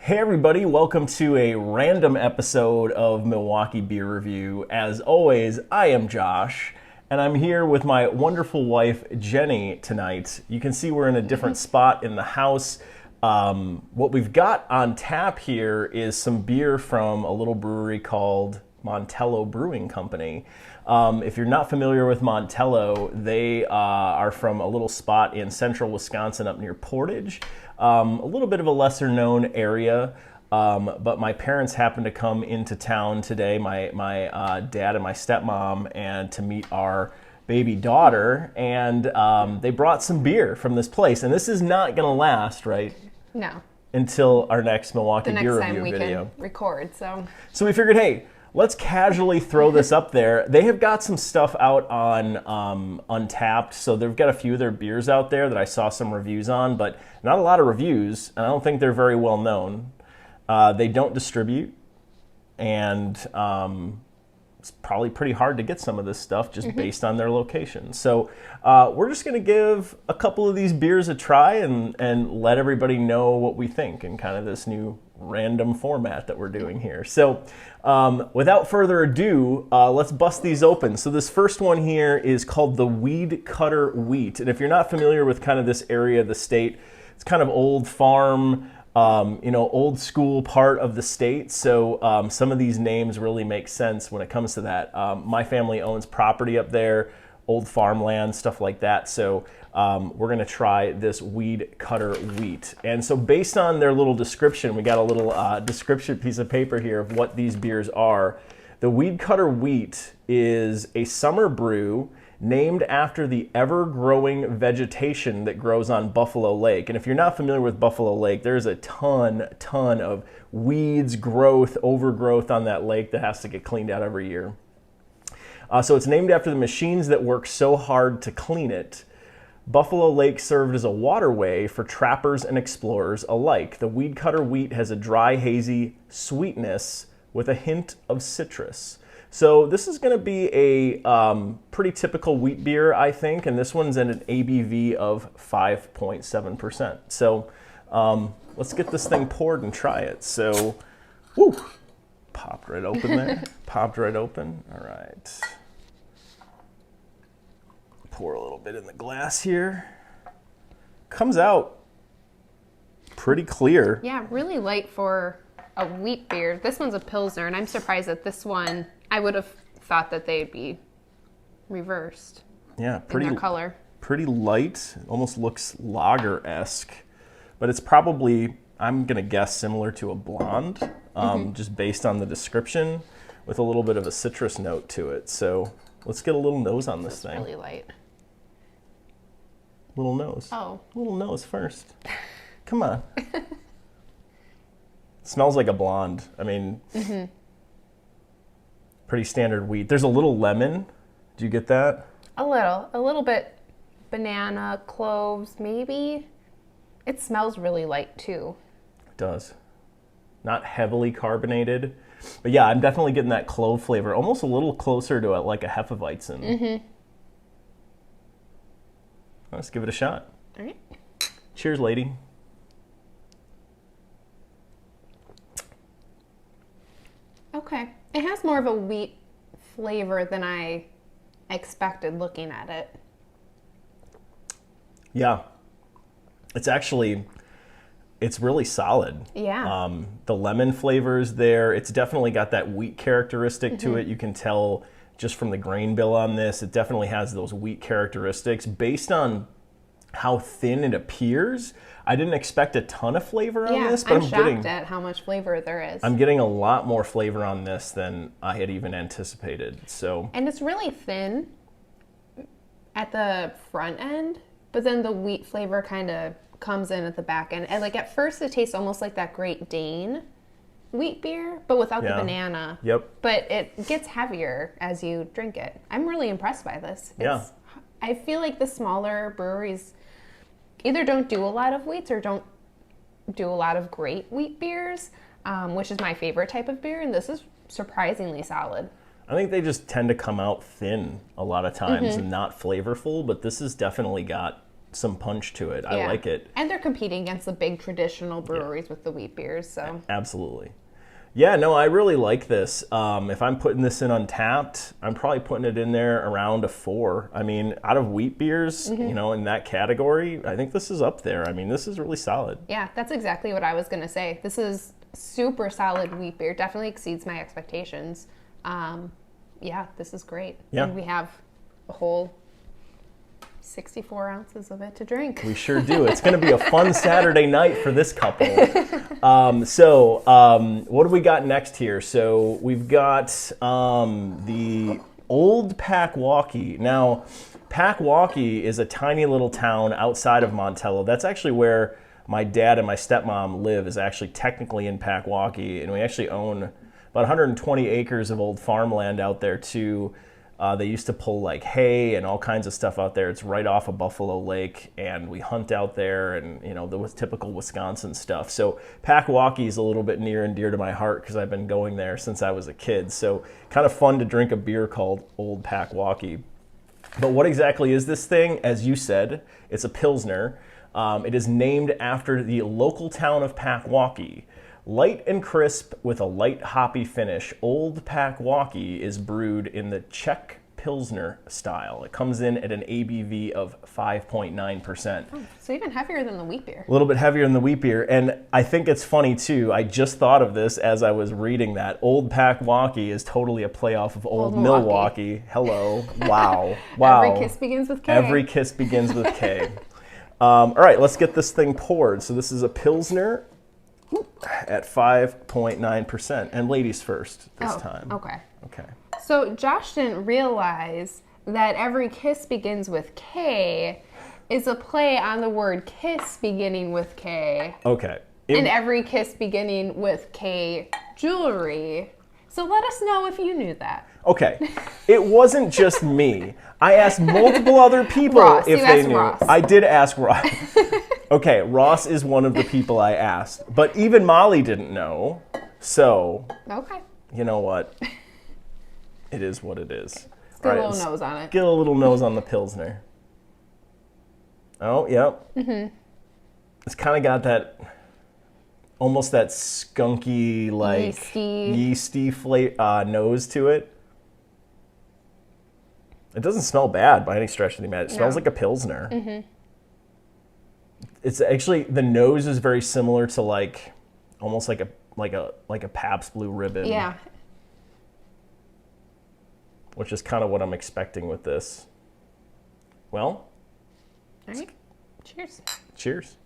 Hey everybody, welcome to a random episode of Milwaukee Beer Review. As always, I am Josh, and I'm here with my wonderful wife, Jenny, tonight. You can see we're in a different spot in the house. What we've got on tap here is some beer from a little brewery called Montello Brewing Company. If you're not familiar with Montello, they are from a little spot in central Wisconsin up near Portage. A little bit of a lesser known area, but my parents happened to come into town today, my dad and my stepmom, and to meet our baby daughter, and they brought some beer from this place. And this is not going to last, right? No. Until our next Milwaukee Beer Review video. The next time we can record, So we figured, hey, let's casually throw this up there. They have got some stuff out on Untappd, so they've got a few of their beers out there that I saw some reviews on, but not a lot of reviews, and I don't think they're very well known. They don't distribute, and it's probably pretty hard to get some of this stuff just based on their location. So we're just going to give a couple of these beers a try and let everybody know what we think in kind of this new random format that we're doing here. So without further ado, let's bust these open. So this first one here is called the Weed Cutter Wheat. And if you're not familiar with kind of this area of the state, it's kind of old farm, old school part of the state. So some of these names really make sense when it comes to that. My family owns property up there, old farmland, stuff like that. So we're going to try this Weed Cutter Wheat. And so based on their little description, we got a little description piece of paper here of what these beers are. The Weed Cutter Wheat is a summer brew named after the ever-growing vegetation that grows on Buffalo Lake. And if you're not familiar with Buffalo Lake, there's a ton of weeds, growth, overgrowth on that lake that has to get cleaned out every year. So it's named after the machines that work so hard to clean it. Buffalo Lake served as a waterway for trappers and explorers alike. The Weed Cutter Wheat has a dry, hazy sweetness with a hint of citrus. So this is going to be a pretty typical wheat beer, I think, and this one's at an ABV of 5.7%. So let's get this thing poured and try it. So, whoo, popped right open there. Popped right open. All right. Pour a little bit in the glass here. Comes out pretty clear. Yeah, really light for a wheat beer. This one's a Pilsner, and I'm surprised that this one, I would have thought that they'd be reversed. Yeah, pretty in their color. Pretty light. Almost looks lager-esque, but it's probably, I'm gonna guess, similar to a blonde, just based on the description, with a little bit of a citrus note to it. So let's get a little nose on this thing. Really light. Little nose. Oh. Little nose first. Come on. Smells like a blonde. I mean, pretty standard wheat. There's a little lemon. Do you get that? A little bit banana, cloves, maybe. It smells really light too. It does. Not heavily carbonated. But yeah, I'm definitely getting that clove flavor, almost a little closer to like a Hefeweizen. Let's give it a shot. All right. Cheers, lady. Okay. It has more of a wheat flavor than I expected looking at it. Yeah. It's really solid. Yeah. The lemon flavor is there. It's definitely got that wheat characteristic to it. You can tell just from the grain bill on this, it definitely has those wheat characteristics. Based on how thin it appears, I didn't expect a ton of flavor on this, but I'm shocked at how much flavor there is. I'm getting a lot more flavor on this than I had even anticipated. So, and it's really thin at the front end, but then the wheat flavor kind of comes in at the back end. And like at first it tastes almost like that Great Dane wheat beer, but without the banana. Yep. But it gets heavier as you drink it. I'm really impressed by this. I feel like the smaller breweries either don't do a lot of wheats or don't do a lot of great wheat beers, which is my favorite type of beer, and this is surprisingly solid. I think they just tend to come out thin a lot of times and not flavorful, but this has definitely got some punch to it. I like it. And they're competing against the big traditional breweries with the wheat beers, so. Absolutely. Yeah, no, I really like this. If I'm putting this in Untappd, I'm probably putting it in there around a 4. I mean, out of wheat beers, you know, in that category, I think this is up there. I mean, this is really solid. Yeah, that's exactly what I was going to say. This is super solid wheat beer. Definitely exceeds my expectations. Yeah, this is great. Yeah. And we have a whole 64 ounces of it to drink. We sure do. It's going to be a fun Saturday night for this couple. What do we got next here? So we've got the Old Packwaukee. Now, Packwaukee is a tiny little town outside of Montello. That's actually where my dad and my stepmom live, is actually technically in Packwaukee. And we actually own about 120 acres of old farmland out there, too. They used to pull like hay and all kinds of stuff out there. It's right off of Buffalo Lake, and we hunt out there, and you know, the typical Wisconsin stuff. So Packwaukee is a little bit near and dear to my heart because I've been going there since I was a kid. So kind of fun to drink a beer called Old Packwaukee. But what exactly is this thing? As you said, it's a Pilsner. It is named after the local town of Packwaukee. Light and crisp with a light hoppy finish, Old Packwaukee is brewed in the Czech Pilsner style. It comes in at an ABV of 5.9%. Oh, so even heavier than the wheat beer. A little bit heavier than the wheat beer. And I think it's funny, too. I just thought of this as I was reading that. Old Packwaukee is totally a playoff of Old Milwaukee. Hello. Wow. Wow. Every kiss begins with K. Every kiss begins with K. All right, let's get this thing poured. So this is a Pilsner at 5.9%. And ladies first this time. Okay. Okay. So Josh didn't realize that every kiss begins with K is a play on the word kiss beginning with K. Okay. And every kiss beginning with K jewelry. So let us know if you knew that. Okay. It wasn't just me. I asked multiple other people Ross, if you they asked knew. Ross. I did ask Ross. Okay, Ross is one of the people I asked. But even Molly didn't know. So, Okay. you know what? It is what it is. Let's get a little nose on it. Get a little nose on the Pilsner. Oh, yep. Mm-hmm. It's kind of got that, almost that skunky, like, yeasty nose to it. It doesn't smell bad by any stretch of the imagination. It smells like a Pilsner. Mm-hmm. It's actually, the nose is very similar to like, almost like a Pabst Blue Ribbon. Yeah. Which is kind of what I'm expecting with this. Well. All right. Cheers. Cheers.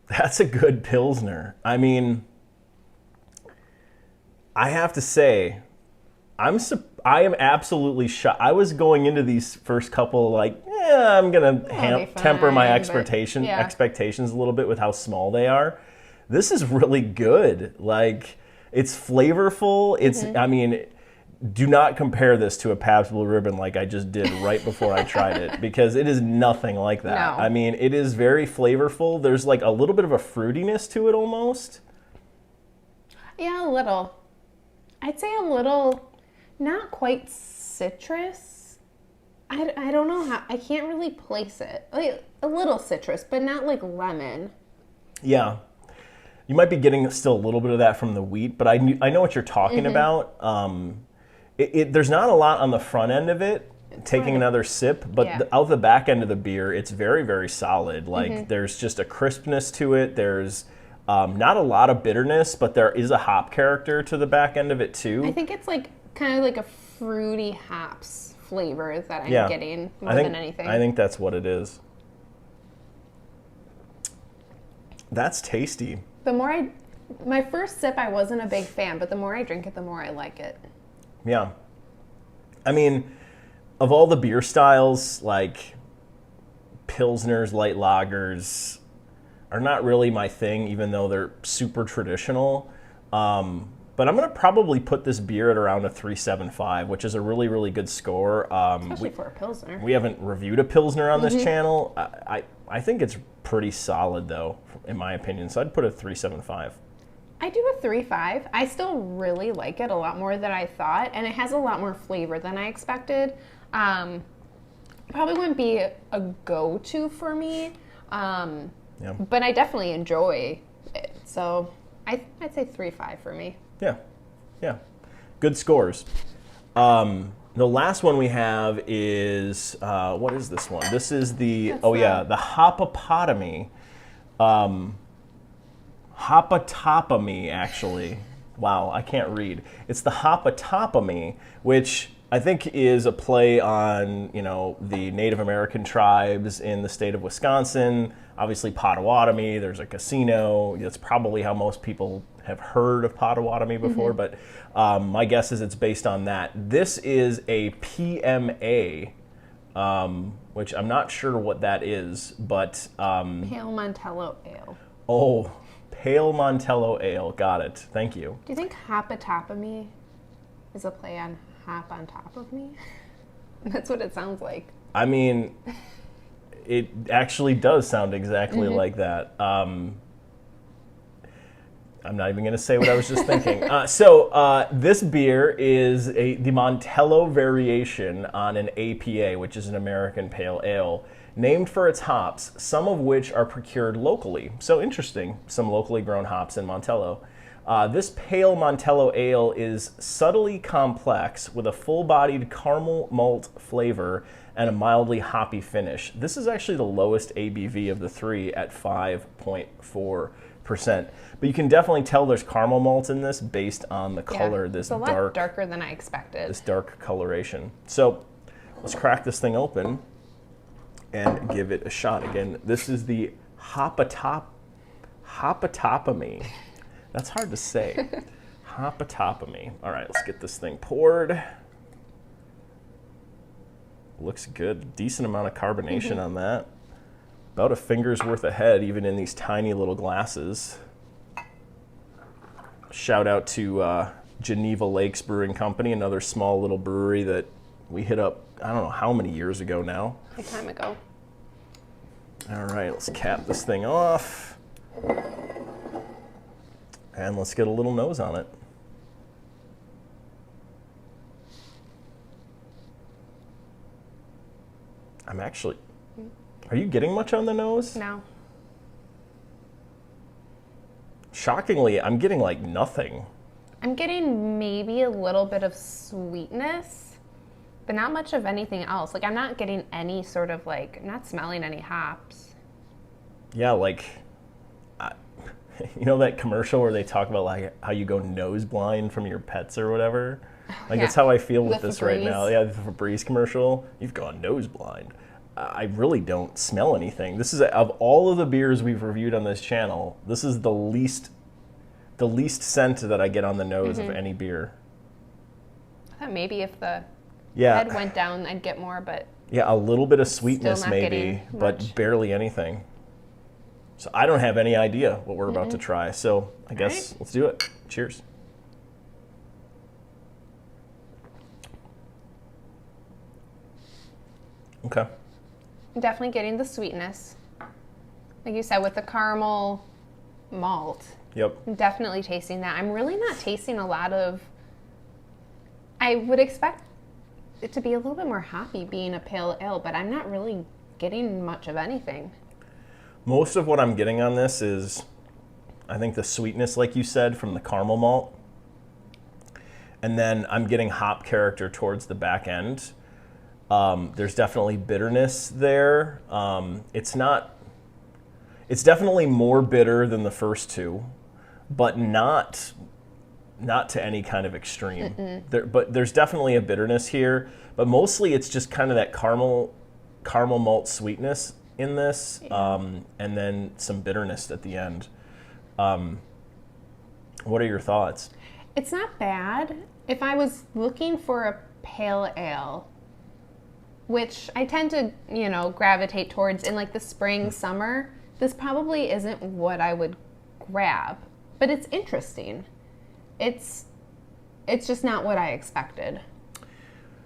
That's a good Pilsner. I mean, I have to say, I am absolutely shocked. I was going into these first couple like, I'm going to temper my expectations a little bit with how small they are. This is really good. Like, it's flavorful. It's, I mean, do not compare this to a Pabst Blue Ribbon like I just did right before I tried it, because it is nothing like that. No. I mean, it is very flavorful. There's like a little bit of a fruitiness to it almost. Yeah, a little. I'd say a little, not quite citrus. I don't know how, I can't really place it. Like, a little citrus, but not like lemon. Yeah. You might be getting still a little bit of that from the wheat, but I know what you're talking about. There's not a lot on the front end of it, taking another sip, but out the back end of the beer, it's very, very solid. Like, there's just a crispness to it. There's not a lot of bitterness, but there is a hop character to the back end of it, too. I think it's like kind of like a fruity hops flavor that I'm getting more than anything. I think that's what it is. That's tasty. My first sip, I wasn't a big fan, but the more I drink it, the more I like it. Yeah. I mean, of all the beer styles, like Pilsners, light lagers are not really my thing, even though they're super traditional. But I'm going to probably put this beer at around a 3.75, which is a really, really good score. Especially for a Pilsner. We haven't reviewed a Pilsner on this channel. I think it's pretty solid, though, in my opinion. So I'd put a 3.75. I do a 3.5. I still really like it a lot more than I thought, and it has a lot more flavor than I expected. Probably wouldn't be a go-to for me, but I definitely enjoy it. So I'd say 3.5 for me. Yeah. Good scores. The last one we have is, what is this one? This is the Hoppatopamie. Hoppatopamie, actually. Wow, I can't read. It's the Hoppatopamie, which I think is a play on, the Native American tribes in the state of Wisconsin. Obviously, Pottawatomie, there's a casino. That's probably how most people have heard of Pottawatomie before, but my guess is it's based on that. This is a PMA, which I'm not sure what that is, but... Pale Montello Ale. Oh, Pale Montello Ale. Got it. Thank you. Do you think Hoppatopamie is a play on hop on top of me? That's what it sounds like. I mean, it actually does sound exactly like that. I'm not even going to say what I was just thinking. This beer is the Montello variation on an APA, which is an American Pale Ale, named for its hops, some of which are procured locally. So interesting, some locally grown hops in Montello. This Pale Montello Ale is subtly complex with a full-bodied caramel malt flavor and a mildly hoppy finish. This is actually the lowest ABV of the three at 5.4%. But you can definitely tell there's caramel malt in this based on the color. It's a lot darker than I expected. This dark coloration. So let's crack this thing open and give it a shot. Again, this is the Hoppatopamie. That's hard to say. Hoppatopamie. All right, let's get this thing poured. Looks good. Decent amount of carbonation on that. About a finger's worth ahead, even in these tiny little glasses. Shout out to Geneva Lakes Brewing Company, another small little brewery that we hit up, I don't know how many years ago now. A time ago. All right, let's cap this thing off. And let's get a little nose on it. Are you getting much on the nose? No. Shockingly, I'm getting like nothing. I'm getting maybe a little bit of sweetness, but not much of anything else. Like, I'm not getting any sort of I'm not smelling any hops. Yeah, you know that commercial where they talk about how you go nose blind from your pets or whatever? That's how I feel with this right now. Yeah, the Febreze commercial, you've gone nose blind. I really don't smell anything. This is, of all of the beers we've reviewed on this channel, this is the least scent that I get on the nose of any beer. I thought maybe if the head went down, I'd get more, but... Yeah, a little bit of sweetness maybe, but barely anything. So I don't have any idea what we're about to try. So I guess let's do it. Cheers. Okay. Definitely getting the sweetness. Like you said, with the caramel malt. Yep. I'm definitely tasting that. I'm really not tasting a lot of... I would expect it to be a little bit more hoppy being a pale ale, but I'm not really getting much of anything. Most of what I'm getting on this is, I think, the sweetness, like you said, from the caramel malt. And then I'm getting hop character towards the back end. There's definitely bitterness there. It's definitely more bitter than the first two, but not to any kind of extreme. But there's definitely a bitterness here, but mostly it's just kind of that caramel malt sweetness in this, and then some bitterness at the end. What are your thoughts? It's not bad. If I was looking for a pale ale, which I tend to, gravitate towards in the spring, summer, this probably isn't what I would grab. But it's interesting. It's just not what I expected.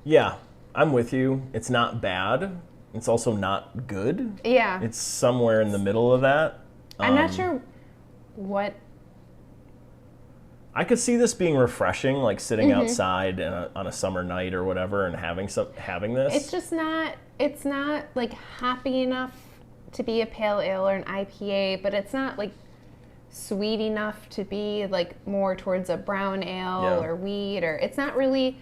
Yeah, I'm with you. It's not bad. It's also not good. Yeah. It's somewhere in the middle of that. I'm not sure what I could see this being refreshing, like sitting outside on a summer night or whatever, and having this. It's just not. It's not like hoppy enough to be a pale ale or an IPA, but it's not like sweet enough to be like more towards a brown ale or wheat, or it's not really.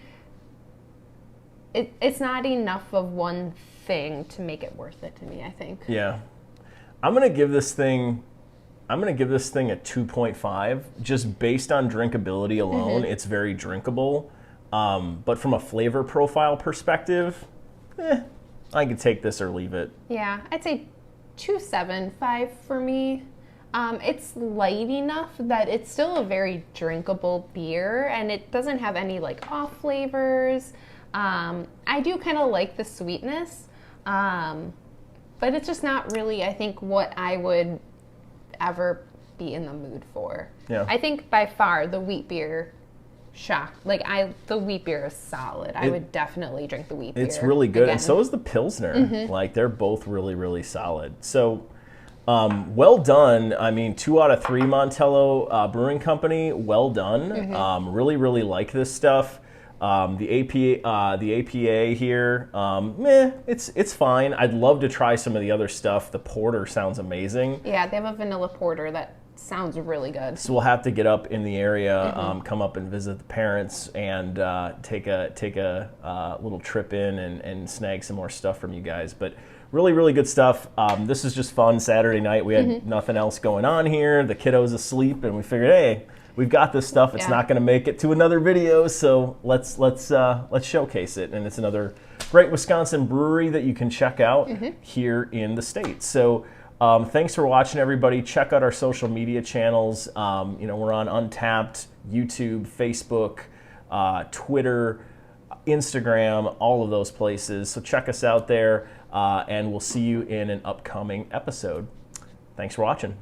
It's not enough of one thing to make it worth it to me, I think. Yeah, I'm gonna give this thing a 2.5, just based on drinkability alone. It's very drinkable, but from a flavor profile perspective, I could take this or leave it. Yeah, I'd say 2.75 for me. It's light enough that it's still a very drinkable beer, and it doesn't have any like off flavors. I do kind of like the sweetness, but it's just not really, I think, what I would ever be in the mood for. Yeah. I think by far the wheat beer the wheat beer is solid. I would definitely drink the wheat beer. It's really good, again. and so is the Pilsner. Like, they're both really, really solid. So, well done. I mean, 2 out of 3 Montello Brewing Company. Well done. Really, really like this stuff. The APA here, it's fine. I'd love to try some of the other stuff. The porter sounds amazing. Yeah, they have a vanilla porter that sounds really good. So we'll have to get up in the area, come up and visit the parents, and take a little trip in and snag some more stuff from you guys. But really, really good stuff. This is just fun. Saturday night, we had nothing else going on here. The kiddo's asleep, and we figured, hey, we've got this stuff. It's not going to make it to another video, so let's showcase it. And it's another great Wisconsin brewery that you can check out here in the States. So thanks for watching, everybody. Check out our social media channels. We're on Untappd, YouTube, Facebook, Twitter, Instagram, all of those places. So check us out there, and we'll see you in an upcoming episode. Thanks for watching.